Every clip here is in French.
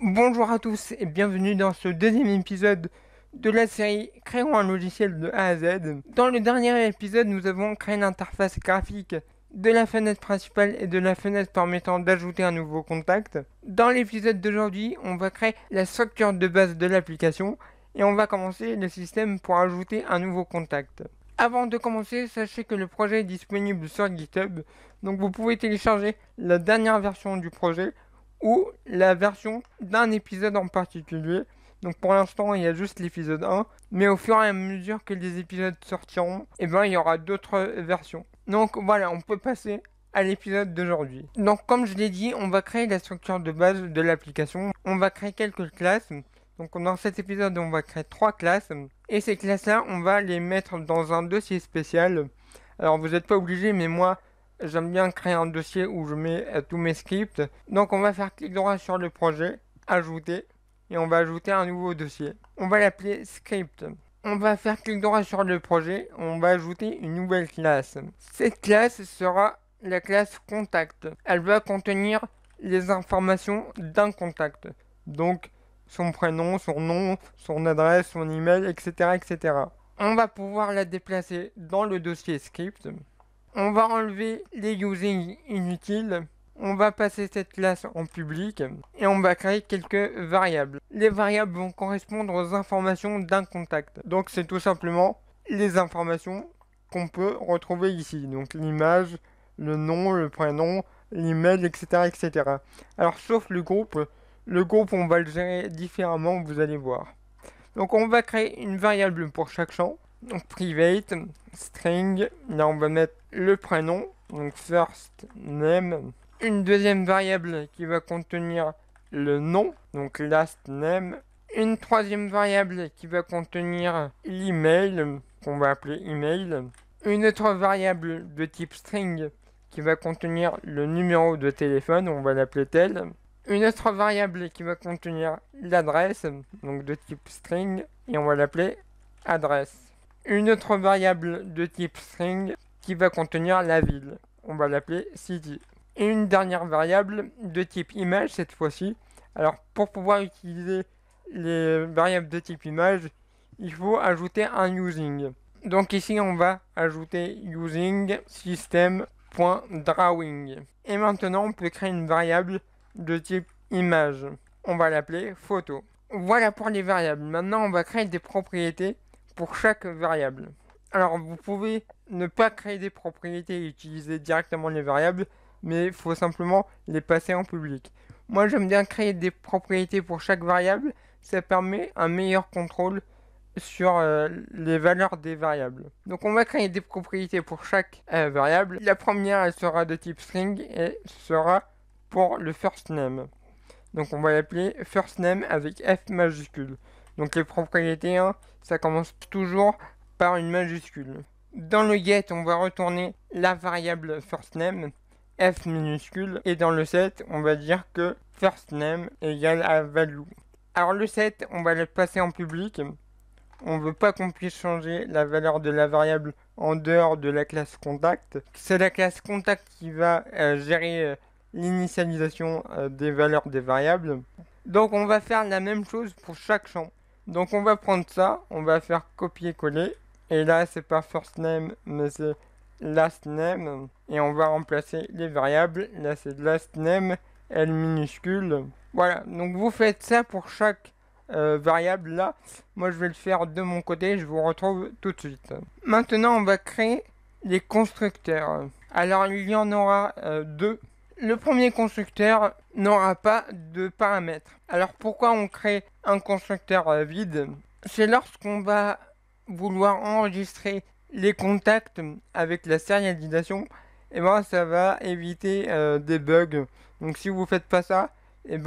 Bonjour à tous et bienvenue dans ce deuxième épisode de la série Créons un logiciel de A à Z. Dans le dernier épisode, nous avons créé l'interface graphique de la fenêtre principale et de la fenêtre permettant d'ajouter un nouveau contact. Dans l'épisode d'aujourd'hui, on va créer la structure de base de l'application et on va commencer le système pour ajouter un nouveau contact. Avant de commencer, sachez que le projet est disponible sur GitHub, donc vous pouvez télécharger la dernière version du projet ou la version d'un épisode en particulier. Donc pour l'instant, il y a juste l'épisode 1, mais au fur et à mesure que les épisodes sortiront, il y aura d'autres versions. Donc voilà, on peut passer à l'épisode d'aujourd'hui. Donc comme je l'ai dit, on va créer la structure de base de l'application. On va créer quelques classes. Donc dans cet épisode, on va créer 3 classes. Et ces classes-là, on va les mettre dans un dossier spécial. Alors vous n'êtes pas obligé, mais moi, j'aime bien créer un dossier où je mets tous mes scripts. Donc on va faire clic droit sur le projet, ajouter, et on va ajouter un nouveau dossier. On va l'appeler script. On va faire clic droit sur le projet, on va ajouter une nouvelle classe. Cette classe sera la classe contact. Elle va contenir les informations d'un contact. Donc son prénom, son nom, son adresse, son email, etc., etc. On va pouvoir la déplacer dans le dossier script. On va enlever les using inutiles. On va passer cette classe en public et on va créer quelques variables. Les variables vont correspondre aux informations d'un contact. Donc c'est tout simplement les informations qu'on peut retrouver ici. Donc l'image, le nom, le prénom, l'email, etc., etc. Alors sauf le groupe on va le gérer différemment, vous allez voir. Donc on va créer une variable pour chaque champ. Donc private, string, là on va mettre le prénom, donc first name. Une deuxième variable qui va contenir le nom, donc last name. Une troisième variable qui va contenir l'email, qu'on va appeler email. Une autre variable de type string qui va contenir le numéro de téléphone, on va l'appeler tel. Une autre variable qui va contenir l'adresse, donc de type string, et on va l'appeler adresse. Une autre variable de type string qui va contenir la ville, on va l'appeler city. Et une dernière variable de type image cette fois-ci. Alors pour pouvoir utiliser les variables de type image, il faut ajouter un using. Donc ici on va ajouter using system.drawing. Et maintenant on peut créer une variable de type image. On va l'appeler photo. Voilà pour les variables. Maintenant, on va créer des propriétés pour chaque variable. Alors, vous pouvez ne pas créer des propriétés et utiliser directement les variables, mais il faut simplement les passer en public. Moi, j'aime bien créer des propriétés pour chaque variable. Ça permet un meilleur contrôle sur les valeurs des variables. Donc on va créer des propriétés pour chaque variable. La première, elle sera de type string et sera pour le first name. Donc on va l'appeler first name avec F majuscule. Donc les propriétés, hein, ça commence toujours par une majuscule. Dans le get, on va retourner la variable first name, F minuscule, et dans le set, on va dire que first name égale à value. Alors le set, on va le passer en public. On ne veut pas qu'on puisse changer la valeur de la variable en dehors de la classe contact. C'est la classe contact qui va gérer l'initialisation des valeurs des variables. Donc on va faire la même chose pour chaque champ. Donc on va prendre ça, on va faire copier-coller. Et là c'est pas first name mais c'est last name. Et on va remplacer les variables. Là c'est last name, L minuscule. Voilà, donc vous faites ça pour chaque variable là. Moi je vais le faire de mon côté, je vous retrouve tout de suite. Maintenant on va créer les constructeurs. Alors il y en aura deux. Le premier constructeur n'aura pas de paramètres. Alors pourquoi on crée un constructeur vide? C'est lorsqu'on va vouloir enregistrer les contacts avec la sérialisation, et ça va éviter des bugs. Donc si vous faites pas ça, il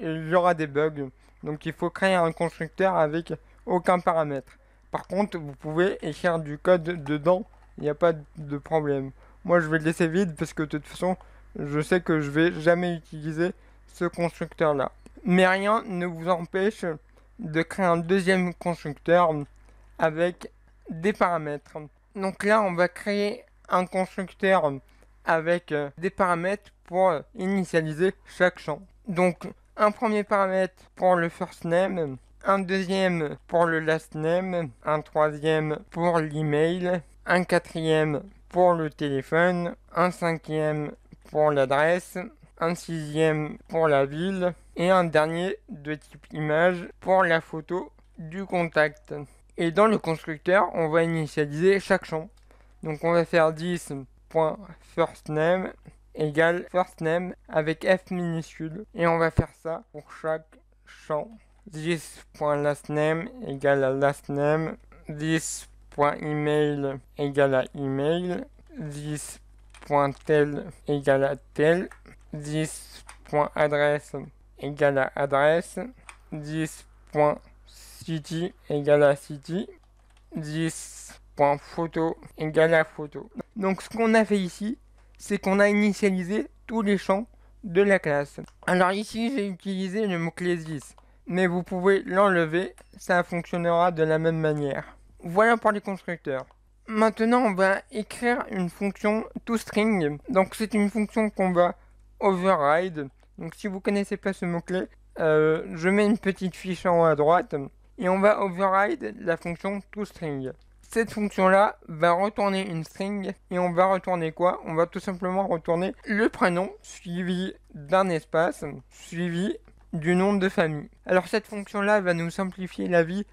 y aura des bugs. Donc il faut créer un constructeur avec aucun paramètre. Par contre, vous pouvez écrire du code dedans, il n'y a pas de problème. Moi je vais le laisser vide parce que de toute façon, je sais que je vais jamais utiliser ce constructeur là. Mais rien ne vous empêche de créer un deuxième constructeur avec des paramètres. Donc là, on va créer un constructeur avec des paramètres pour initialiser chaque champ. Donc un premier paramètre pour le first name, un deuxième pour le last name, un troisième pour l'email, un quatrième pour le téléphone, un cinquième pour l'adresse, un sixième pour la ville et un dernier de type image pour la photo du contact. Et dans le constructeur, on va initialiser chaque champ. Donc on va faire 10.firstName égale firstName avec F minuscule. Et on va faire ça pour chaque champ. 10.lastName égale à lastName. 10.email égale à email. 10.tel égale à tel. 10.adresse égale à adresse. 10.city égale à city. 10.photo égale à photo. Donc ce qu'on a fait ici, c'est qu'on a initialisé tous les champs de la classe. Alors ici, j'ai utilisé le mot-clé 10, mais vous pouvez l'enlever, ça fonctionnera de la même manière. Voilà pour les constructeurs. Maintenant, on va écrire une fonction toString. Donc c'est une fonction qu'on va override. Donc si vous connaissez pas ce mot-clé, je mets une petite fiche en haut à droite et on va override la fonction toString. Cette fonction-là va retourner une string et on va retourner quoi? On va tout simplement retourner le prénom suivi d'un espace suivi du nom de famille. Alors cette fonction-là va nous simplifier la vie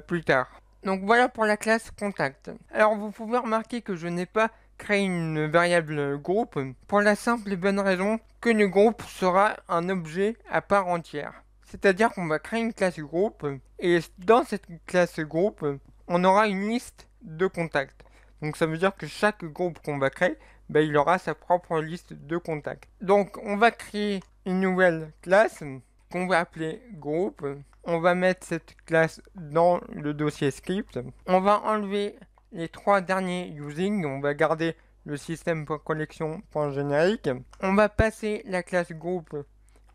plus tard. Donc voilà pour la classe contact. Alors vous pouvez remarquer que je n'ai pas créé une variable groupe pour la simple et bonne raison que le groupe sera un objet à part entière. C'est-à-dire qu'on va créer une classe groupe et dans cette classe groupe, on aura une liste de contacts. Donc ça veut dire que chaque groupe qu'on va créer, il aura sa propre liste de contacts. Donc on va créer une nouvelle classe qu'on va appeler groupe. On va mettre cette classe dans le dossier script. On va enlever les trois derniers using. On va garder le système.collection.générique. On va passer la classe groupe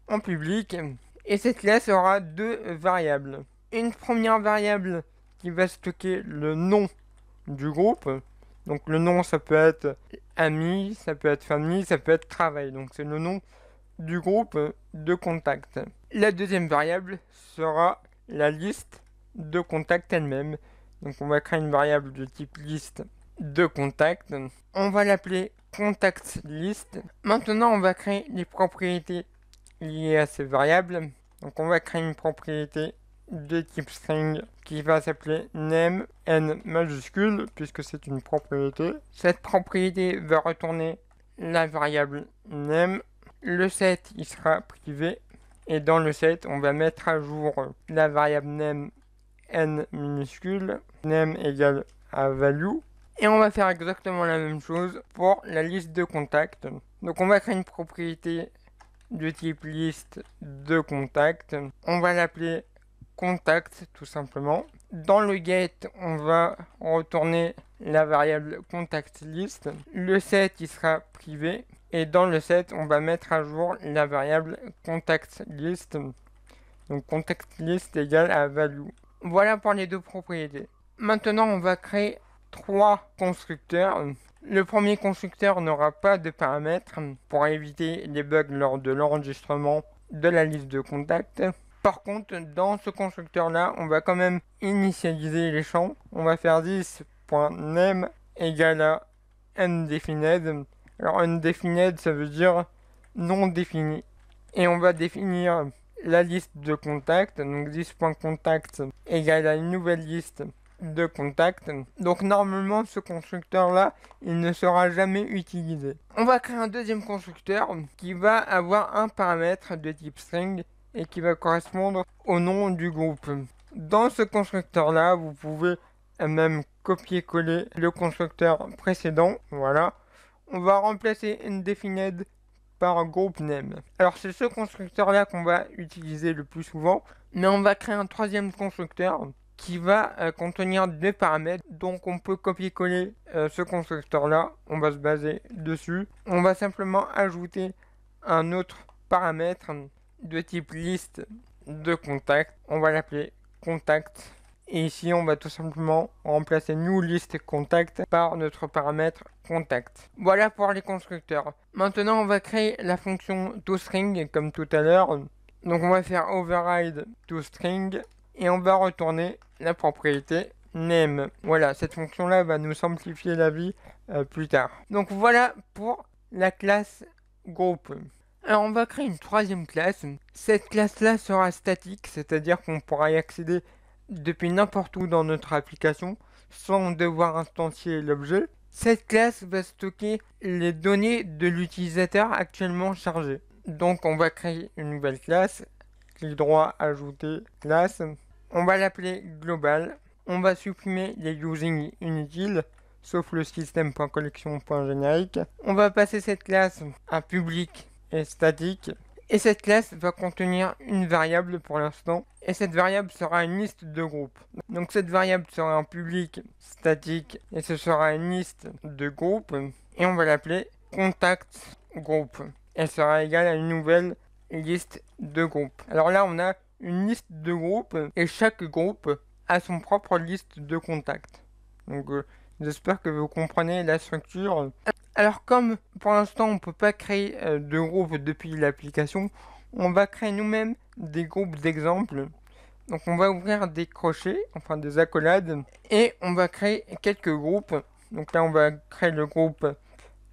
en public. Et cette classe aura deux variables. Une première variable qui va stocker le nom du groupe. Donc le nom, ça peut être ami, ça peut être famille, ça peut être travail. Donc c'est le nom du groupe de contacts. La deuxième variable sera la liste de contacts elle-même. Donc on va créer une variable de type liste de contacts. On va l'appeler contactList. Maintenant on va créer les propriétés liées à ces variables. Donc on va créer une propriété de type string qui va s'appeler name n majuscule puisque c'est une propriété. Cette propriété va retourner la variable name. Le set il sera privé et dans le set on va mettre à jour la variable name n minuscule, name égale à value, et on va faire exactement la même chose pour la liste de contacts. Donc on va créer une propriété de type liste de contacts, on va l'appeler contact tout simplement. Dans le get on va retourner la variable contactList, le set il sera privé et dans le set on va mettre à jour la variable contactList, donc contactList égale à value. Voilà pour les deux propriétés. Maintenant on va créer trois constructeurs. Le premier constructeur n'aura pas de paramètres pour éviter les bugs lors de l'enregistrement de la liste de contacts. Par contre, dans ce constructeur-là, on va quand même initialiser les champs. On va faire 10.name égale à undefined. Alors undefined, ça veut dire non défini. Et on va définir la liste de contacts. Donc 10.contact égale à une nouvelle liste de contacts. Donc normalement, ce constructeur-là, il ne sera jamais utilisé. On va créer un deuxième constructeur qui va avoir un paramètre de type string et qui va correspondre au nom du groupe. Dans ce constructeur-là, vous pouvez même copier-coller le constructeur précédent. Voilà. On va remplacer undefined par group name. Alors c'est ce constructeur-là qu'on va utiliser le plus souvent, mais on va créer un troisième constructeur qui va contenir deux paramètres. Donc on peut copier-coller ce constructeur-là. On va se baser dessus. On va simplement ajouter un autre paramètre de type liste de contact. On va l'appeler contact. Et ici, on va tout simplement remplacer new list contact par notre paramètre contact. Voilà pour les constructeurs. Maintenant, on va créer la fonction toString comme tout à l'heure Donc on va faire override toString et on va retourner la propriété name. Voilà, cette fonction-là va nous simplifier la vie plus tard. Donc voilà pour la classe groupe. Alors on va créer une troisième classe. Cette classe-là sera statique, c'est-à-dire qu'on pourra y accéder depuis n'importe où dans notre application sans devoir instancier l'objet. Cette classe va stocker les données de l'utilisateur actuellement chargé. Donc on va créer une nouvelle classe, clic droit, ajouter classe. On va l'appeler global. On va supprimer les using inutiles, sauf le système.collection.générique. On va passer cette classe à public et statique. Et cette classe va contenir une variable pour l'instant. Et cette variable sera une liste de groupes. Donc cette variable sera un public statique et ce sera une liste de groupes. Et on va l'appeler contact group. Elle sera égale à une nouvelle liste de groupes. Alors là, on a une liste de groupes et chaque groupe a son propre liste de contacts. Donc j'espère que vous comprenez la structure. Alors comme pour l'instant on ne peut pas créer de groupes depuis l'application, on va créer nous-mêmes des groupes d'exemples. Donc on va ouvrir des crochets, enfin des accolades, et on va créer quelques groupes. Donc là on va créer le groupe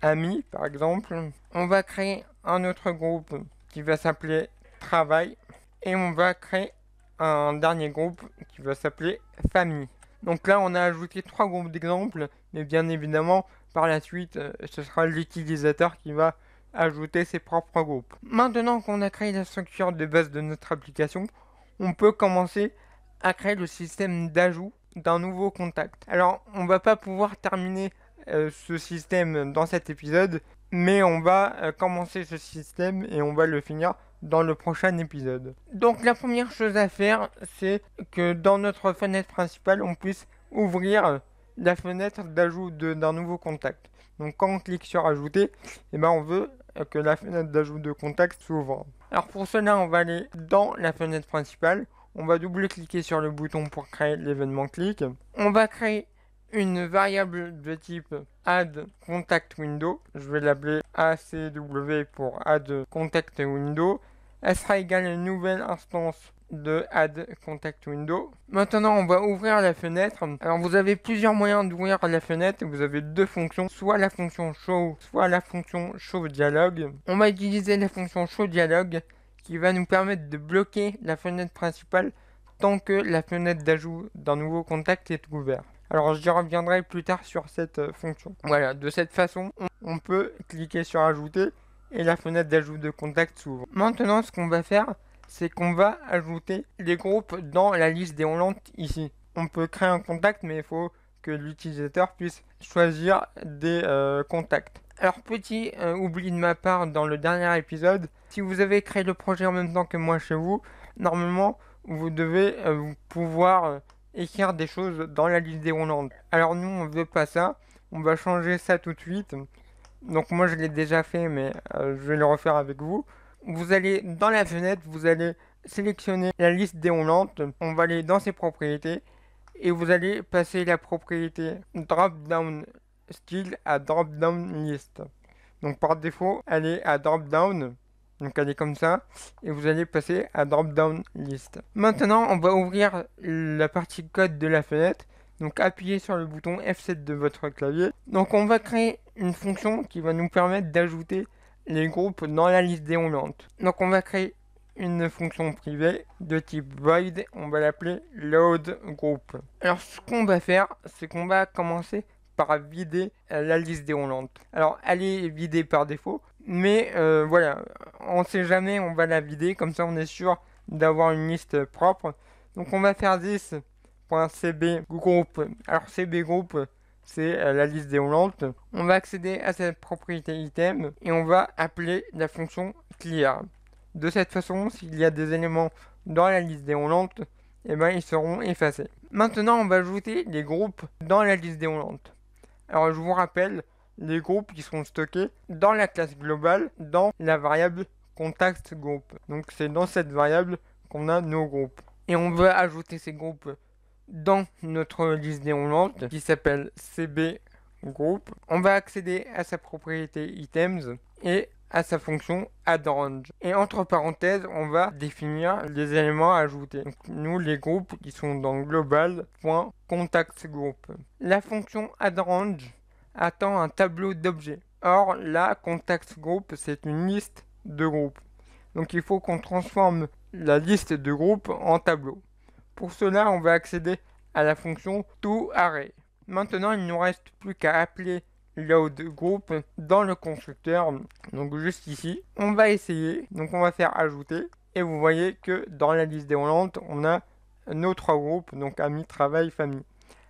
amis par exemple. On va créer un autre groupe qui va s'appeler travail. Et on va créer un dernier groupe qui va s'appeler famille. Donc là on a ajouté 3 groupes d'exemples, mais bien évidemment par la suite ce sera l'utilisateur qui va ajouter ses propres groupes. Maintenant qu'on a créé la structure de base de notre application, on peut commencer à créer le système d'ajout d'un nouveau contact. Alors on va pas pouvoir terminer ce système dans cet épisode, mais on va commencer ce système et on va le finir dans le prochain épisode. Donc la première chose à faire, c'est que dans notre fenêtre principale, on puisse ouvrir la fenêtre d'ajout d'un nouveau contact. Donc quand on clique sur ajouter, on veut que la fenêtre d'ajout de contact s'ouvre. Alors pour cela, on va aller dans la fenêtre principale. On va double-cliquer sur le bouton pour créer l'événement clic. On va créer une variable de type add contact window. Je vais l'appeler ACW pour add contact window. Elle sera égale à une nouvelle instance de add contact window. Maintenant, on va ouvrir la fenêtre. Alors, vous avez plusieurs moyens d'ouvrir la fenêtre. Vous avez deux fonctions, soit la fonction show, soit la fonction show dialogue. On va utiliser la fonction show dialogue qui va nous permettre de bloquer la fenêtre principale tant que la fenêtre d'ajout d'un nouveau contact est ouverte. Alors j'y reviendrai plus tard sur cette fonction. Voilà, de cette façon, on peut cliquer sur ajouter et la fenêtre d'ajout de contact s'ouvre. Maintenant, ce qu'on va faire, c'est qu'on va ajouter les groupes dans la liste déroulante ici. On peut créer un contact, mais il faut que l'utilisateur puisse choisir des contacts. Alors petit oubli de ma part dans le dernier épisode, si vous avez créé le projet en même temps que moi chez vous, normalement vous devez pouvoir écrire des choses dans la liste déroulante. Alors nous on veut pas ça, on va changer ça tout de suite. Donc moi je l'ai déjà fait mais je vais le refaire avec vous. Vous allez dans la fenêtre, vous allez sélectionner la liste déroulante, on va aller dans ses propriétés et vous allez passer la propriété drop down style à drop down list. Donc par défaut elle est à drop down. Donc elle est comme ça, et vous allez passer à drop down list. Maintenant, on va ouvrir la partie code de la fenêtre. Donc appuyez sur le bouton F7 de votre clavier. Donc on va créer une fonction qui va nous permettre d'ajouter les groupes dans la liste déroulante. Donc on va créer une fonction privée de type void, on va l'appeler load group. Alors ce qu'on va faire, c'est qu'on va commencer par vider la liste déroulante. Alors elle est vidée par défaut, mais voilà, on sait jamais, on va la vider, comme ça on est sûr d'avoir une liste propre. Donc on va faire this.cb group. Alors cb group, c'est la liste déroulante. On va accéder à cette propriété item et on va appeler la fonction clear. De cette façon, s'il y a des éléments dans la liste déroulante, ils seront effacés. Maintenant, on va ajouter les groupes dans la liste déroulante. Alors, je vous rappelle, les groupes qui seront stockés dans la classe globale, dans la variable contact group. Donc, c'est dans cette variable qu'on a nos groupes. Et on va ajouter ces groupes dans notre liste déroulante qui s'appelle cb group. On va accéder à sa propriété items et à sa fonction addRange. Et entre parenthèses, on va définir les éléments à ajouter. Donc, nous, les groupes qui sont dans global.contactsGroup. La fonction addRange attend un tableau d'objets. Or, la contactsGroup, c'est une liste de groupes. Donc, il faut qu'on transforme la liste de groupes en tableau. Pour cela, on va accéder à la fonction toArray. Maintenant, il ne nous reste plus qu'à appeler loadGroup dans le constructeur, donc juste ici. On va essayer, donc on va faire ajouter, et vous voyez que dans la liste déroulante, on a nos trois groupes, donc amis, travail, famille.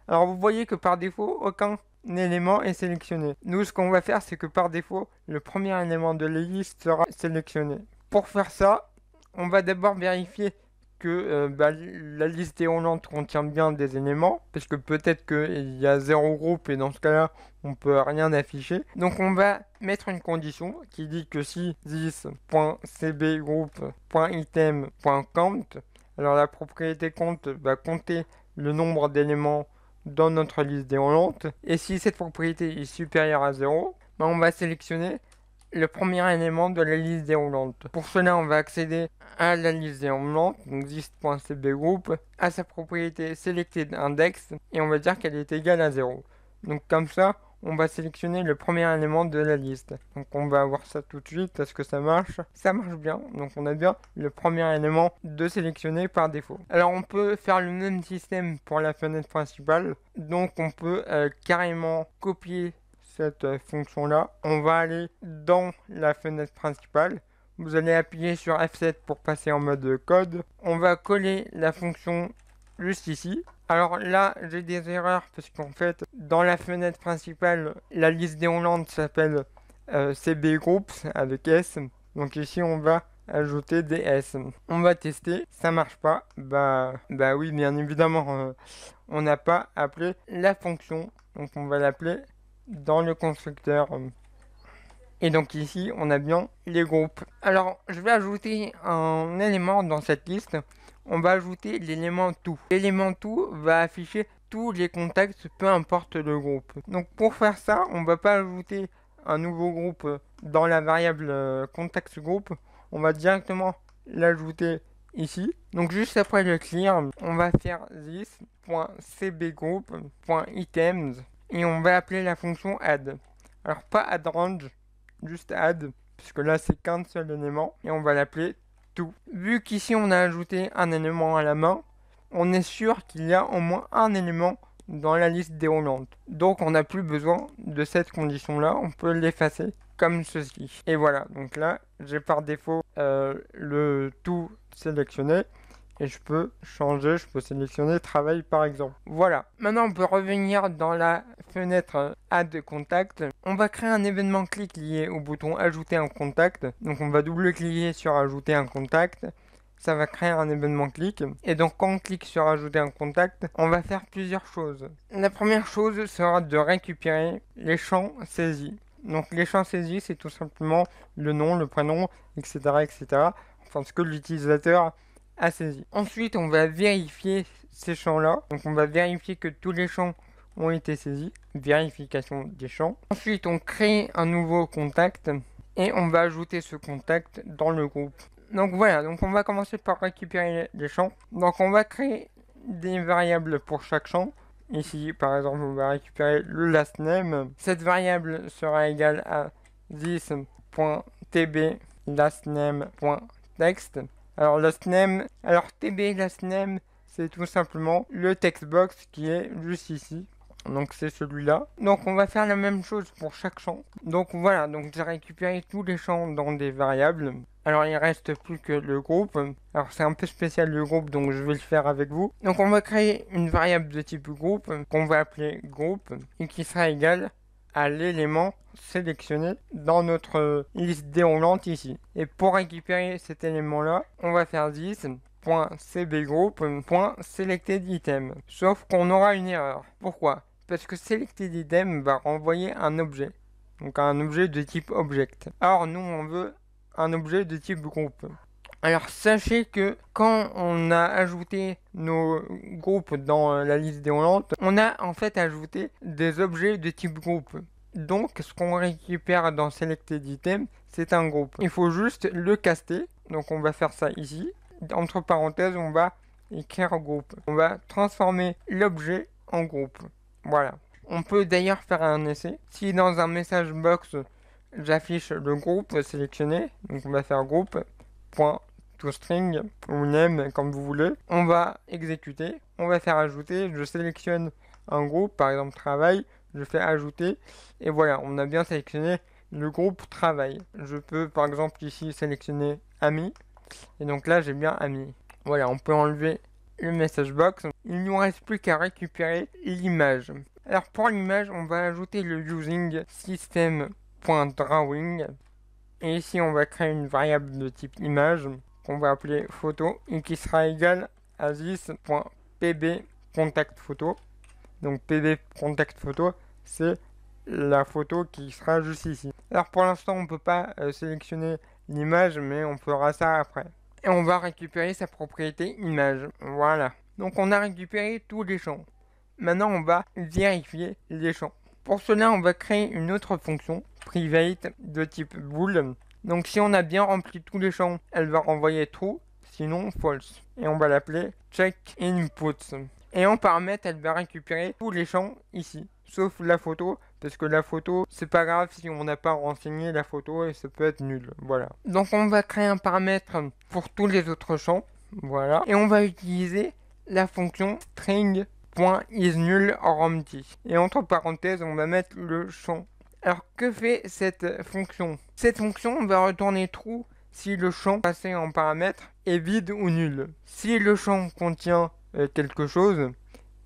Alors vous voyez que par défaut, aucun élément est sélectionné. Nous, ce qu'on va faire, c'est que par défaut, le premier élément de la liste sera sélectionné. Pour faire ça, on va d'abord vérifier que la liste déroulante contient bien des éléments, parce que peut-être qu'il y a 0 groupe et dans ce cas-là, on peut rien afficher. Donc on va mettre une condition qui dit que si this.cbgroup.item.count, alors la propriété compte va compter le nombre d'éléments dans notre liste déroulante, et si cette propriété est supérieure à 0, on va sélectionner le premier élément de la liste déroulante. Pour cela, on va accéder à la liste déroulante, donc list.cbgroup, à sa propriété selectedIndex, et on va dire qu'elle est égale à 0. Donc comme ça, on va sélectionner le premier élément de la liste. Donc on va voir ça tout de suite. Est-ce que ça marche? Ça marche bien. Donc on a bien le premier élément de sélectionner par défaut. Alors on peut faire le même système pour la fenêtre principale. Donc on peut carrément copier cette fonction-là. On va aller dans la fenêtre principale. Vous allez appuyer sur F7 pour passer en mode code. On va coller la fonction juste ici. Alors là, j'ai des erreurs parce qu'en fait, dans la fenêtre principale, la liste déroulante s'appelle cbgroups avec S. Donc ici, on va ajouter des S. On va tester, ça marche pas. Bah oui, bien évidemment, on n'a pas appelé la fonction. Donc on va l'appeler dans le constructeur. Et donc ici, on a bien les groupes. Alors, je vais ajouter un élément dans cette liste. On va ajouter l'élément tout. L'élément tout va afficher tous les contacts, peu importe le groupe. Donc pour faire ça, on ne va pas ajouter un nouveau groupe dans la variable contactsGroup. On va directement l'ajouter ici. Donc juste après le clear, on va faire this.cbgroup.items et on va appeler la fonction add. Alors pas addRange, juste add, puisque là c'est qu'un seul élément, et on va l'appeler tout. Vu qu'ici on a ajouté un élément à la main, on est sûr qu'il y a au moins un élément dans la liste déroulante. Donc on n'a plus besoin de cette condition-là, on peut l'effacer comme ceci. Et voilà, donc là j'ai par défaut le tout sélectionné. Et je peux changer, je peux sélectionner travail par exemple. Voilà. Maintenant, on peut revenir dans la fenêtre Add Contact. On va créer un événement clic lié au bouton Ajouter un contact. Donc, on va double-cliquer sur Ajouter un contact. Ça va créer un événement clic. Et donc, quand on clique sur Ajouter un contact, on va faire plusieurs choses. La première chose sera de récupérer les champs saisis. Donc, les champs saisis, c'est tout simplement le nom, le prénom, etc., etc. Enfin, ce que l'utilisateur a saisi. Ensuite, on va vérifier ces champs-là. Donc, on va vérifier que tous les champs ont été saisis. Vérification des champs. Ensuite, on crée un nouveau contact et on va ajouter ce contact dans le groupe. Donc voilà, donc on va commencer par récupérer les champs. Donc on va créer des variables pour chaque champ. Ici, par exemple, on va récupérer le last name. Cette variable sera égale à this.tb lastname.text. Alors TB lastname, c'est tout simplement le textbox qui est juste ici. Donc c'est celui-là. Donc on va faire la même chose pour chaque champ. Donc voilà, donc j'ai récupéré tous les champs dans des variables. Alors il reste plus que le groupe. Alors c'est un peu spécial le groupe, donc je vais le faire avec vous. Donc on va créer une variable de type groupe qu'on va appeler groupe et qui sera égale à l'élément sélectionné dans notre liste déroulante ici. Et pour récupérer cet élément-là, on va faire this.cbgroup.selectedItem. Sauf qu'on aura une erreur. Pourquoi? Parce que selectedItem va renvoyer un objet. Donc un objet de type object. Or, nous, on veut un objet de type groupe. Alors sachez que quand on a ajouté nos groupes dans la liste déroulante, on a en fait ajouté des objets de type groupe. Donc ce qu'on récupère dans selectedItem, c'est un groupe. Il faut juste le caster. Donc on va faire ça ici. Entre parenthèses, on va écrire groupe. On va transformer l'objet en groupe. Voilà. On peut d'ailleurs faire un essai. Si dans un message box, j'affiche le groupe sélectionné, donc on va faire groupe.toString ou name comme vous voulez. On va exécuter. On va faire ajouter. Je sélectionne un groupe, par exemple travail. Je fais ajouter. Et voilà, on a bien sélectionné le groupe travail. Je peux par exemple ici sélectionner amis. Et donc là, j'ai bien amis. Voilà, on peut enlever le message box. Il ne nous reste plus qu'à récupérer l'image. Alors pour l'image, on va ajouter le using system.drawing. Et ici, on va créer une variable de type image qu'on va appeler photo et qui sera égale à this.pb_contact_photo. Donc pb_contact_photo, c'est la photo qui sera juste ici. Alors pour l'instant, on ne peut pas sélectionner l'image, mais on fera ça après. Et on va récupérer sa propriété image. Voilà. Donc on a récupéré tous les champs. Maintenant, on va vérifier les champs. Pour cela, on va créer une autre fonction, private, de type bool. Donc si on a bien rempli tous les champs, elle va renvoyer true, sinon false. Et on va l'appeler checkInputs. Et en paramètre, elle va récupérer tous les champs ici, sauf la photo, parce que la photo, c'est pas grave si on n'a pas renseigné la photo et ça peut être nul. Voilà. Donc on va créer un paramètre pour tous les autres champs. Voilà. Et on va utiliser la fonction string.isNullOrEmpty. Et entre parenthèses, on va mettre le champ. Alors que fait cette fonction? Cette fonction va retourner true si le champ passé en paramètre est vide ou nul. Si le champ contient quelque chose,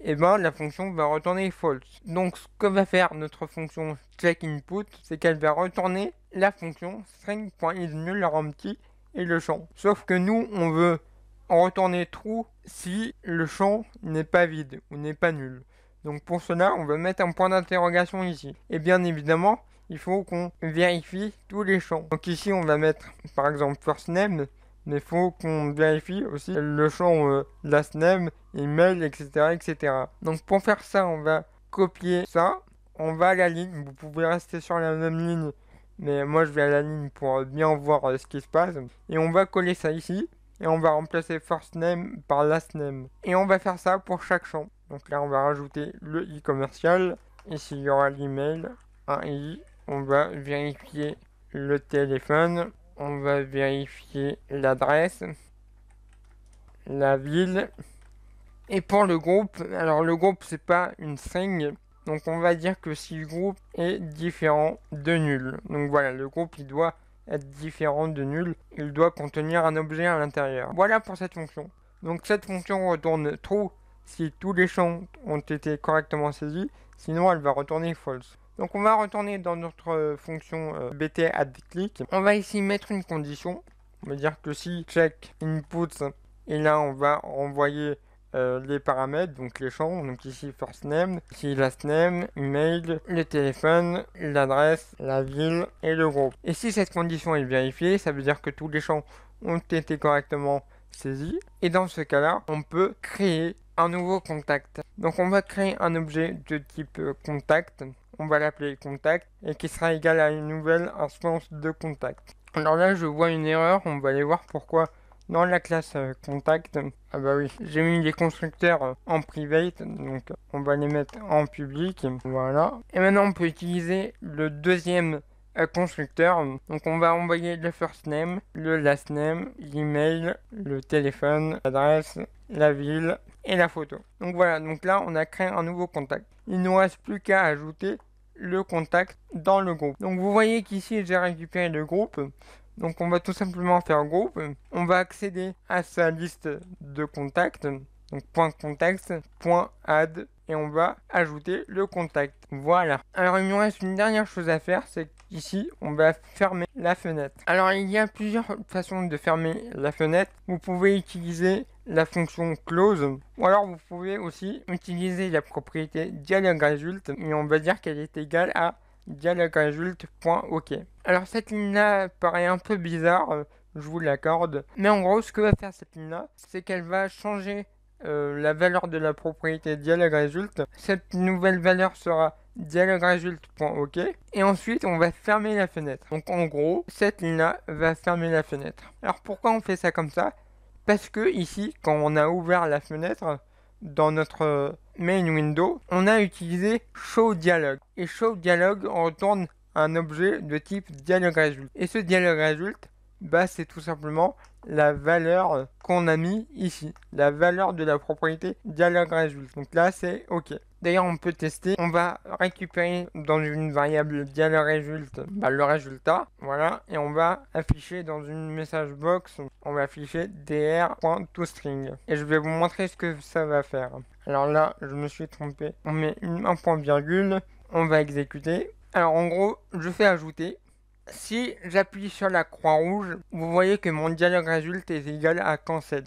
et ben la fonction va retourner false. Donc ce que va faire notre fonction checkInput, c'est qu'elle va retourner la fonction string.isNullOrEmpty et le champ. Sauf que nous, on veut retourner true si le champ n'est pas vide ou n'est pas nul. Donc pour cela, on va mettre un point d'interrogation ici. Et bien évidemment, il faut qu'on vérifie tous les champs. Donc ici, on va mettre par exemple first name, mais il faut qu'on vérifie aussi le champ last name, email, etc., etc. Donc pour faire ça, on va copier ça. On va à la ligne. Vous pouvez rester sur la même ligne, mais moi je vais à la ligne pour bien voir ce qui se passe. Et on va coller ça ici. Et on va remplacer first name par last name. Et on va faire ça pour chaque champ. Donc là, on va rajouter le i commercial. Ici, il y aura l'email, un i. On va vérifier le téléphone. On va vérifier l'adresse, la ville. Et pour le groupe, alors le groupe, c'est pas une string. Donc on va dire que si le groupe est différent de nul. Donc voilà, le groupe, il doit être différent de nul, il doit contenir un objet à l'intérieur. Voilà pour cette fonction. Donc cette fonction retourne true si tous les champs ont été correctement saisis, sinon elle va retourner false. Donc on va retourner dans notre fonction btAddClick. On va ici mettre une condition. On va dire que si check inputs, et là on va renvoyer les paramètres, donc les champs, donc ici first name, ici last name, email, le téléphone, l'adresse, la ville et le groupe. Et si cette condition est vérifiée, ça veut dire que tous les champs ont été correctement saisis. Et dans ce cas-là, on peut créer un nouveau contact. Donc on va créer un objet de type contact. On va l'appeler contact et qui sera égal à une nouvelle instance de contact. Alors là, je vois une erreur. On va aller voir pourquoi. Dans la classe contact, ah bah oui, j'ai mis les constructeurs en private, donc on va les mettre en public, voilà. Et maintenant on peut utiliser le deuxième constructeur, donc on va envoyer le first name, le last name, l'email, le téléphone, l'adresse, la ville et la photo. Donc voilà, donc là on a créé un nouveau contact. Il ne nous reste plus qu'à ajouter le contact dans le groupe. Donc vous voyez qu'ici j'ai récupéré le groupe. Donc on va tout simplement faire groupe, on va accéder à sa liste de contacts, donc .contact, .add, et on va ajouter le contact. Voilà. Alors il nous reste une dernière chose à faire, c'est qu'ici on va fermer la fenêtre. Alors il y a plusieurs façons de fermer la fenêtre. Vous pouvez utiliser la fonction close, ou alors vous pouvez aussi utiliser la propriété dialogResult, et on va dire qu'elle est égale à dialogResult.ok. Alors cette ligne-là paraît un peu bizarre, je vous l'accorde. Mais en gros, ce que va faire cette ligne-là, c'est qu'elle va changer la valeur de la propriété dialogResult. Cette nouvelle valeur sera dialogue-résulte.ok et ensuite on va fermer la fenêtre. Donc en gros, cette ligne-là va fermer la fenêtre. Alors pourquoi on fait ça comme ça? Parce que ici, quand on a ouvert la fenêtre dans notre main window, on a utilisé show dialogue. Et show dialogue retourne un objet de type dialogue résulte. Et ce dialogue résulte, bah, c'est tout simplement la valeur qu'on a mis ici, la valeur de la propriété dialogue résulte. Donc là, c'est OK. D'ailleurs, on peut tester. On va récupérer dans une variable dialogue résulte le résultat. Voilà. Et on va afficher dans une message box, on va afficher dr.toString. Et je vais vous montrer ce que ça va faire. Alors là, je me suis trompé. On met un point virgule. On va exécuter. Alors en gros, je fais ajouter. Si j'appuie sur la croix rouge, vous voyez que mon dialogue résulte est égal à cancel.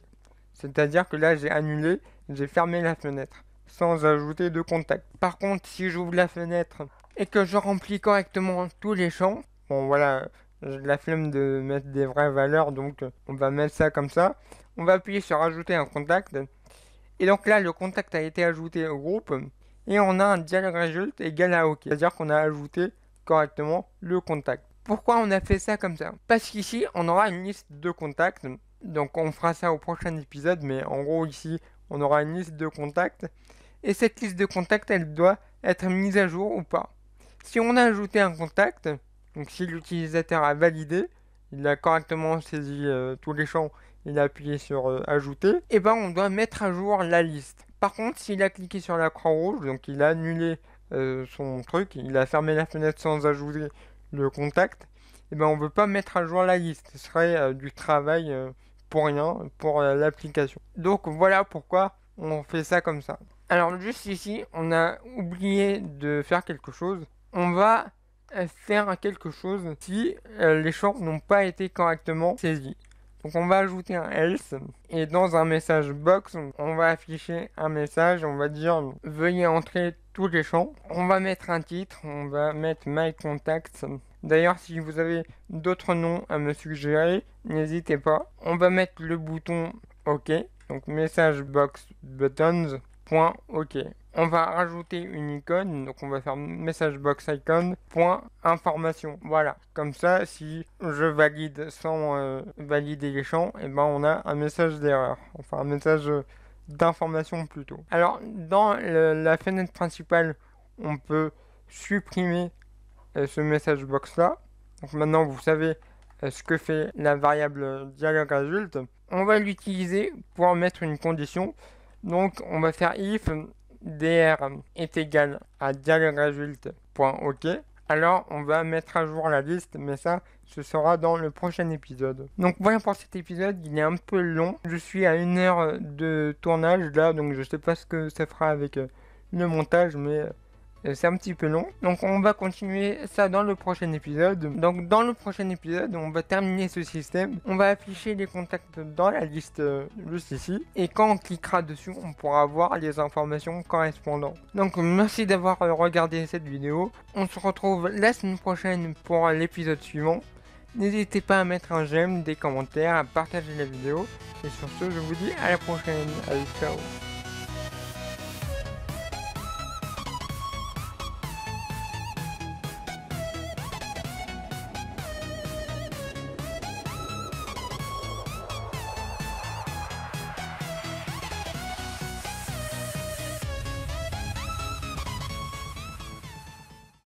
C'est-à-dire que là, j'ai annulé, j'ai fermé la fenêtre, sans ajouter de contact. Par contre, si j'ouvre la fenêtre et que je remplis correctement tous les champs, bon voilà, j'ai la flemme de mettre des vraies valeurs, donc on va mettre ça comme ça. On va appuyer sur ajouter un contact. Et donc là, le contact a été ajouté au groupe. Et on a un dialogue résulte égal à OK. C'est-à-dire qu'on a ajouté correctement le contact. Pourquoi on a fait ça comme ça? Parce qu'ici, on aura une liste de contacts. Donc on fera ça au prochain épisode, mais en gros ici, on aura une liste de contacts. Et cette liste de contacts, elle doit être mise à jour ou pas. Si on a ajouté un contact, donc si l'utilisateur a validé, il a correctement saisi tous les champs, il a appuyé sur ajouter, et ben on doit mettre à jour la liste. Par contre, s'il a cliqué sur la croix rouge, donc il a annulé son truc, il a fermé la fenêtre sans ajouter le contact, et ben on ne veut pas mettre à jour la liste. Ce serait du travail pour rien, pour l'application. Donc voilà pourquoi on fait ça comme ça. Alors juste ici, on a oublié de faire quelque chose. On va faire quelque chose si les champs n'ont pas été correctement saisis. Donc on va ajouter un else et dans un message box, on va afficher un message, on va dire veuillez entrer tous les champs. On va mettre un titre, on va mettre my contacts. D'ailleurs, si vous avez d'autres noms à me suggérer, n'hésitez pas. On va mettre le bouton OK, donc message box buttons. OK. On va rajouter une icône, donc on va faire message box icon information. Voilà, comme ça, si je valide sans valider les champs, et ben on a un message d'erreur, enfin un message d'information plutôt. Alors dans la fenêtre principale, on peut supprimer ce message box là. Donc maintenant vous savez ce que fait la variable dialogue résulte. On va l'utiliser pour mettre une condition. Donc on va faire if dr est égal à dialogue-résulte.ok. Alors on va mettre à jour la liste, mais ça ce sera dans le prochain épisode. Donc voilà pour cet épisode, il est un peu long. Je suis à 1 heure de tournage là, donc je sais pas ce que ça fera avec le montage, mais c'est un petit peu long. Donc on va continuer ça dans le prochain épisode. Donc dans le prochain épisode, on va terminer ce système. On va afficher les contacts dans la liste juste ici. Et quand on cliquera dessus, on pourra voir les informations correspondantes. Donc merci d'avoir regardé cette vidéo. On se retrouve la semaine prochaine pour l'épisode suivant. N'hésitez pas à mettre un j'aime, des commentaires, à partager la vidéo. Et sur ce, je vous dis à la prochaine. Allez, ciao.